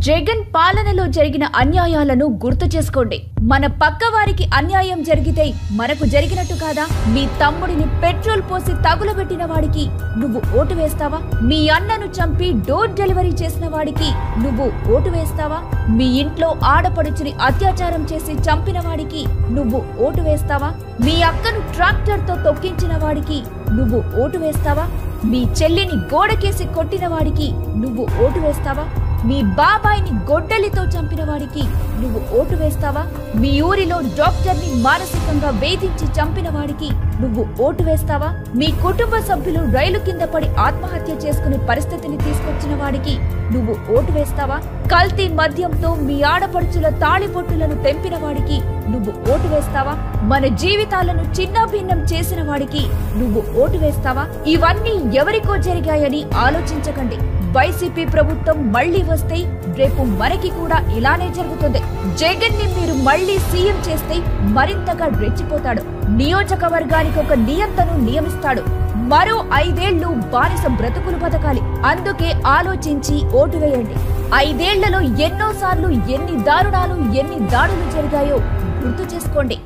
జగన్ పాలనలో జరిగిన అన్యాయాలను గుర్తు చేసుకోండి. మన పక్కవారికి అన్యాయం జరిగితే మనకు జరిగినట్టు కాదా? మీ తమ్ముడిని పెట్రోల్ పోసి తగులబెట్టిన వాడికి నువ్వు ఓటు వేస్తావా? మీ అన్నను చంపి డోర్ డెలివరీ చేసిన వాడికి నువ్వు ఓటు వేస్తావా? మీ ఇంట్లో ఆడపడుచుని అత్యాచారం చేసి చంపిన వాడికి నువ్వు ఓటు వేస్తావా? మీ అక్కను ట్రాక్టర్తో తొక్కించిన వాడికి నువ్వు ఓటు వేస్తావా? మీ చెల్లిని గోడకేసి కొట్టిన వాడికి నువ్వు ఓటు వేస్తావా? మీ బాబాయిని గొడ్డలితో చంపిన వాడికి నువ్వు ఓటు వేస్తావా? మీ ఊరిలో డాక్టర్ని మానసికంగా వేధించి చంపిన వాడికి నువ్వు ఓటు వేస్తావా? మీ కుటుంబ సభ్యులు రైలు కింద పడి ఆత్మహత్య చేసుకునే పరిస్థితిని తీసుకొచ్చిన వాడికి నువ్వు ఓటు వేస్తావా? కల్తీ మద్యంతో మీ ఆడపడుచుల తాళిబొట్టులను తెంపిన వాడికి నువ్వు ఓటు వేస్తావా? మన జీవితాలను చిన్నాభిన్నం చేసిన వాడికి నువ్వు ఓటు వేస్తావా? ఇవన్నీ ఎవరికో జరిగాయని ఆలోచించకండి. వైసీపీ ప్రభుత్వం మళ్లీ వస్తే రేపు మనకి కూడా ఇలానే జరుగుతుంది. జగన్ ని మీరు మళ్లీ సీఎం చేస్తే మరింతగా రెచ్చిపోతాడు. నియోజకవర్గానికి ఒక నియంతను నియమిస్తాడు. మరో 5 ఏళ్లు బానిస బ్రతుకులు బతకాలి. అందుకే ఆలోచించి ఓటు వేయండి. 5 ఏళ్లలో ఎన్నోసార్లు ఎన్ని దారుణాలు ఎన్ని దాడులు జరిగాయో గుర్తు చేసుకోండి.